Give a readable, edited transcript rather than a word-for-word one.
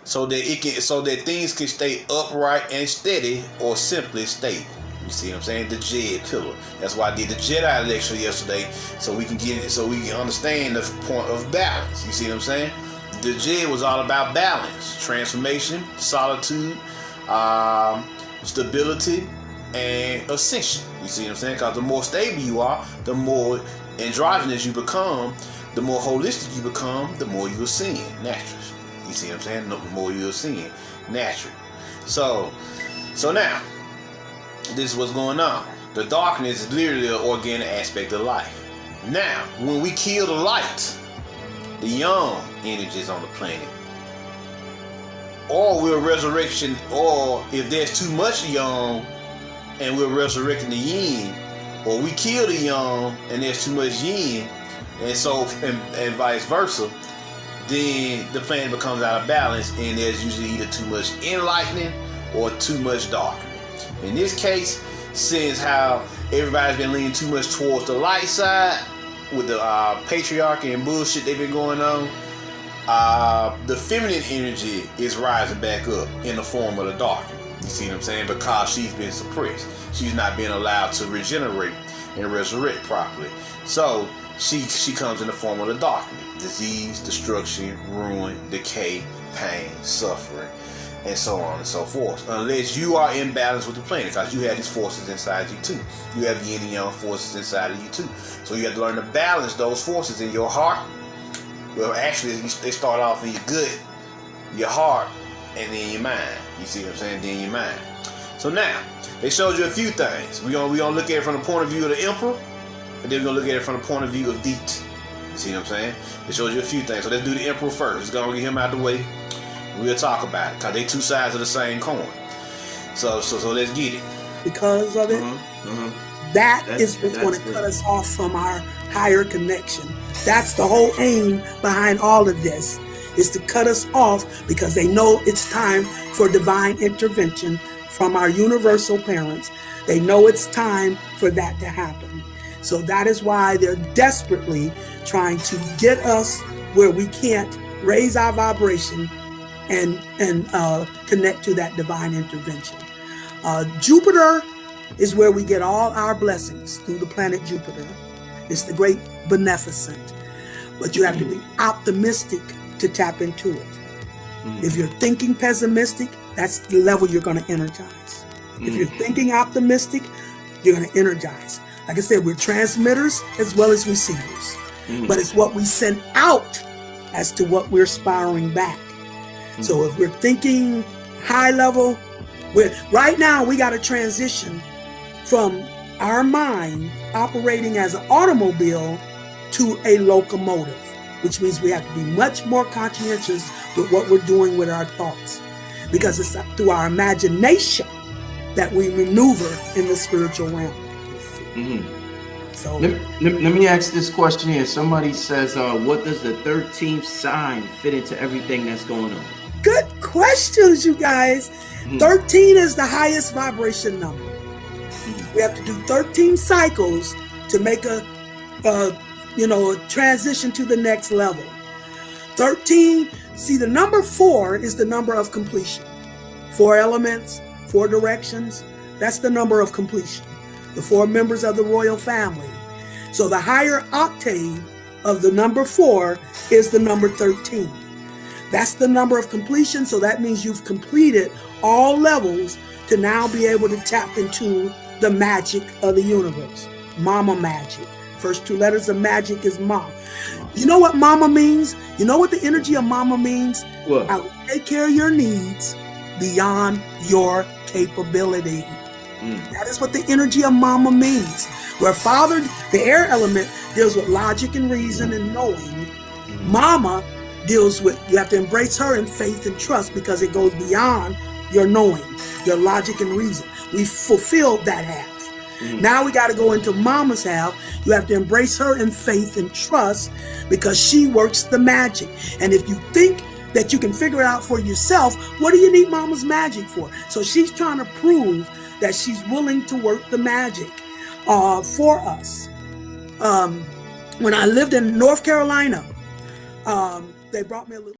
so that things can stay upright and steady, or simply stable. You see what I'm saying? The Jed pillar. That's why I did the Jedi lecture yesterday, so we can understand the point of balance. You see what I'm saying? The Jed was all about balance, transformation, solitude, stability, and ascension. You see what I'm saying? Because the more stable you are, the more androgynous you become, the more holistic you become, the more you ascend naturally. You see what I'm saying? The more you ascend naturally. So now, this is what's going on. The darkness is literally an organic aspect of life. Now, when we kill the light, the young energies on the planet, or we're resurrection, or if there's too much young and we're resurrecting the yin, or we kill the young and there's too much yin, and vice versa, then the planet becomes out of balance, and there's usually either too much enlightening or too much darkening. In this case, since how everybody's been leaning too much towards the light side with the patriarchy and bullshit they've been going on, the feminine energy is rising back up in the form of the darkening. You see what I'm saying? Because she's been suppressed. She's not being allowed to regenerate and resurrect properly. So she comes in the form of the darkening. Disease, destruction, ruin, decay, pain, suffering, and so on and so forth. Unless you are in balance with the planet, because you have these forces inside you too. You have yin and yang forces inside of you too. So you have to learn to balance those forces in your heart. Well, actually, they start off in your gut, your heart, and then your mind. You see what I'm saying? Then your mind. So now, they showed you a few things. We're gonna look at it from the point of view of the Emperor, and then we're gonna look at it from the point of view of Deet. You see what I'm saying? They showed you a few things. So let's do the Emperor first. Let's go and get him out of the way. We'll talk about it, because they two sides of the same coin. So let's get it. Because of it, that's what's going to cut us off from our higher connection. That's the whole aim behind all of this, is to cut us off, because they know it's time for divine intervention from our universal parents. They know it's time for that to happen. So that is why they're desperately trying to get us where we can't raise our vibration and connect to that divine intervention. Jupiter is where we get all our blessings, through the planet Jupiter. It's the great beneficent. But you have to be optimistic to tap into it. If you're thinking pessimistic, that's the level you're going to energize. If you're thinking optimistic, you're going to energize. Like I said, we're transmitters as well as receivers. But it's what we send out as to what we're spiraling back. So if we're thinking high level, right now we got to transition from our mind operating as an automobile to a locomotive, which means we have to be much more conscientious with what we're doing with our thoughts, because it's through our imagination that we maneuver in the spiritual realm. So let me ask this question here. Somebody says, what does the 13th sign fit into everything that's going on? Good questions, you guys. 13 is the highest vibration number. We have to do 13 cycles to make a transition to the next level. 13, see, the number 4 is the number of completion. 4 elements, 4 directions, that's the number of completion. The 4 members of the royal family. So the higher octave of the number 4 is the number 13. That's the number of completion, so that means you've completed all levels to now be able to tap into the magic of the universe. Mama magic. First 2 letters of magic is Ma. You know what Mama means? You know what the energy of Mama means? What? I will take care of your needs beyond your capability. That is what the energy of Mama means. Where Father, the air element, deals with logic and reason and knowing. Mama deals with, you have to embrace her in faith and trust, because it goes beyond your knowing, your logic and reason. We fulfilled that half. Now we got to go into Mama's half. You have to embrace her in faith and trust, because she works the magic. And if you think that you can figure it out for yourself, what do you need Mama's magic for? So she's trying to prove that she's willing to work the magic for us. When I lived in North Carolina, they brought me a little